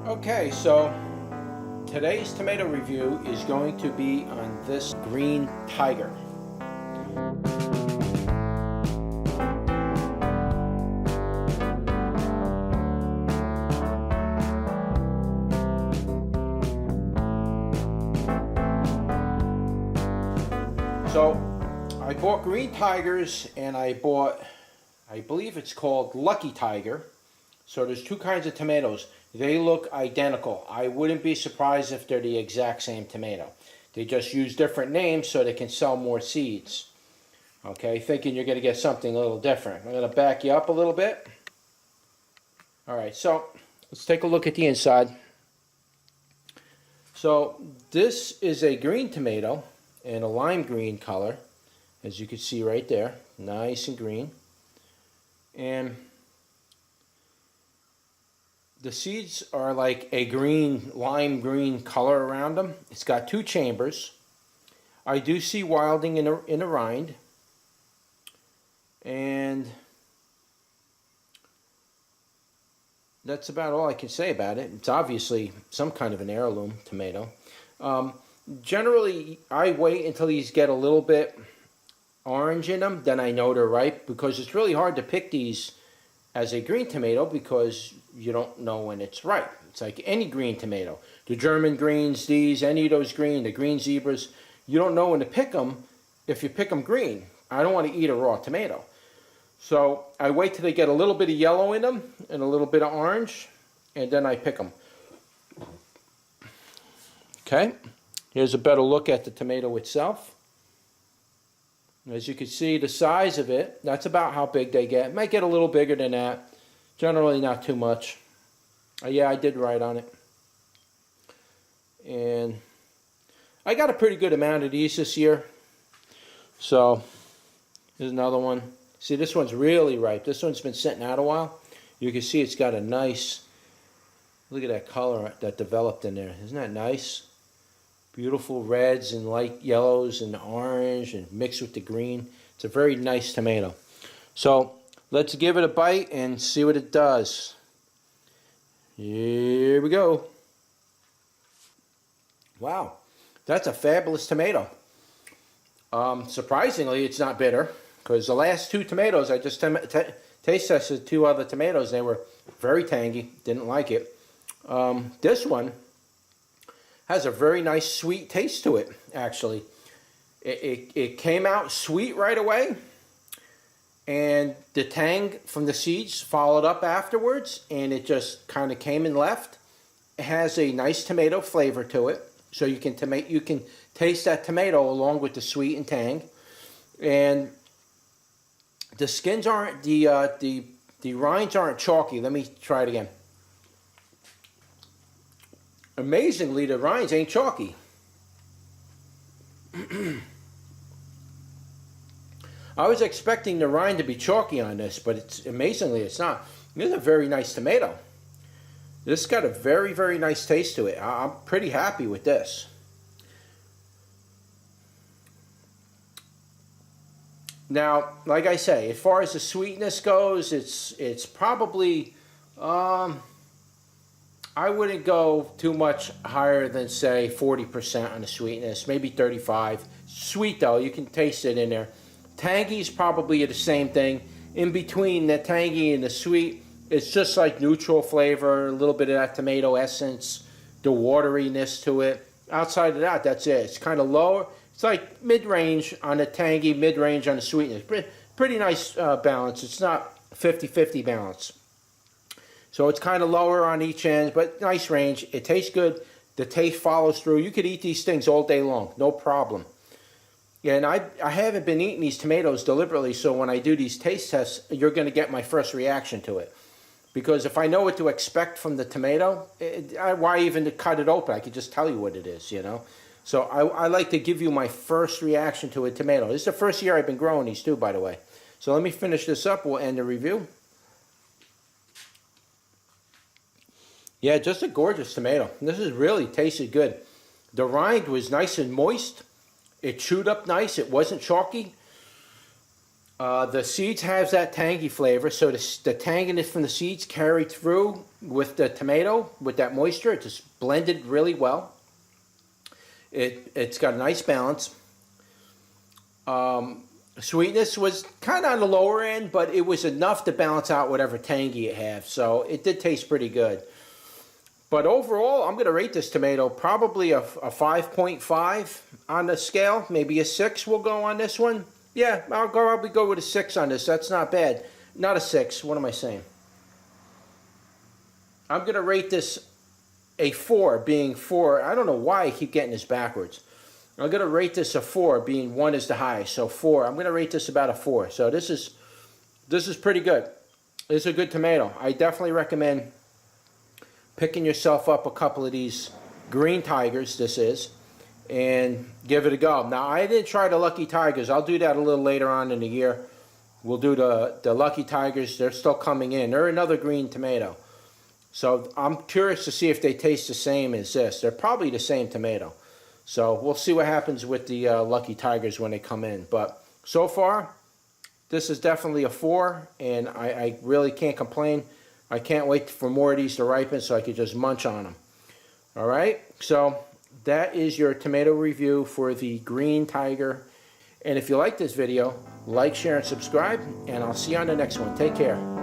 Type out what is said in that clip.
Okay, so today's tomato review is going to be on this green tiger. So I bought green tigers, and I believe it's called Lucky Tiger. So there's two kinds of tomatoes. They look identical. I wouldn't be surprised if they're the exact same tomato. They just use different names so they can sell more seeds. Okay, thinking you're going to get something a little different. I'm going to back you up a little bit. Alright, so let's take a look at the inside. So this is a green tomato in a lime green color, as you can see right there. Nice and green. And the seeds are like a green, lime green color around them. It's got two chambers. I do see wilding in the rind. And that's about all I can say about it. It's obviously some kind of an heirloom tomato. Generally, I wait until these get a little bit orange in them, then I know they're ripe, because it's really hard to pick these as a green tomato because you don't know when it's ripe. It's like any green tomato. The German greens, any of those green, the green zebras, you don't know when to pick them if you pick them green. I don't want to eat a raw tomato. So I wait till they get a little bit of yellow in them and a little bit of orange, and then I pick them. Okay, here's a better look at the tomato itself. As you can see, the size of it, that's about how big they get. It might get a little bigger than that. Generally not too much. Yeah, I did write on it. And I got a pretty good amount of these this year. So, here's another one. See, this one's really ripe. This one's been sitting out a while. You can see it's got a nice, look at that color that developed in there. Isn't that nice? Beautiful reds and light yellows and orange and mixed with the green. It's a very nice tomato. So let's give it a bite and see what it does. Here we go. Wow, that's a fabulous tomato. Surprisingly, it's not bitter, because the last two tomatoes I just taste tested two other tomatoes. They were very tangy. Didn't like it. This one has a very nice sweet taste to it, actually. It came out sweet right away, and the tang from the seeds followed up afterwards, and it just kind of came and left. It has a nice tomato flavor to it, so you can taste that tomato along with the sweet and tang. And the skins aren't, the rinds aren't chalky. Let me try it again. Amazingly, the rinds ain't chalky. I was expecting the rind to be chalky on this, but amazingly it's not. This is a very nice tomato. This got a very, very nice taste to it. I'm pretty happy with this. Now, like I say, as far as the sweetness goes, it's probably I wouldn't go too much higher than, say, 40% on the sweetness, maybe 35. Sweet, though, you can taste it in there. Tangy is probably the same thing. In between the tangy and the sweet, it's just like neutral flavor, a little bit of that tomato essence, the wateriness to it. Outside of that, that's it. It's kind of lower. It's like mid-range on the tangy, mid-range on the sweetness. Pretty nice balance. It's not 50-50 balance. So it's kind of lower on each end, but nice range. It tastes good. The taste follows through. You could eat these things all day long, no problem. And I haven't been eating these tomatoes deliberately, so when I do these taste tests, you're going to get my first reaction to it. Because if I know what to expect from the tomato, why even cut it open? I could just tell you what it is, you know. So I like to give you my first reaction to a tomato. This is the first year I've been growing these too, by the way. So let me finish this up. We'll end the review. Yeah, just a gorgeous tomato. This is really tasted good. The rind was nice and moist. It chewed up nice. It wasn't chalky. The seeds have that tangy flavor, so the tanginess from the seeds carried through with the tomato, with that moisture. It just blended really well. It's got a nice balance. Sweetness was kind of on the lower end, but it was enough to balance out whatever tangy it had. So it did taste pretty good. But overall, I'm going to rate this tomato probably a 5.5 on the scale. Maybe a 6 will go on this one. Yeah, I'll probably go with a 6 on this. That's not bad. Not a 6. What am I saying? I'm going to rate this a 4, being 4. I don't know why I keep getting this backwards. I'm going to rate this a 4, being 1 is the highest. So 4. I'm going to rate this about a 4. So this is pretty good. This is a good tomato. I definitely recommend picking yourself up a couple of these green tigers, this is, and give it a go. Now, I didn't try the Lucky Tigers. I'll do that a little later on in the year. We'll do the Lucky Tigers. They're still coming in. They're another green tomato. So I'm curious to see if they taste the same as this. They're probably the same tomato. So we'll see what happens with the Lucky Tigers when they come in. But so far, this is definitely a 4, and I really can't complain. I can't wait for more of these to ripen so I can just munch on them. All right, so that is your tomato review for the Green Tiger. And if you like this video, like, share, and subscribe, and I'll see you on the next one. Take care.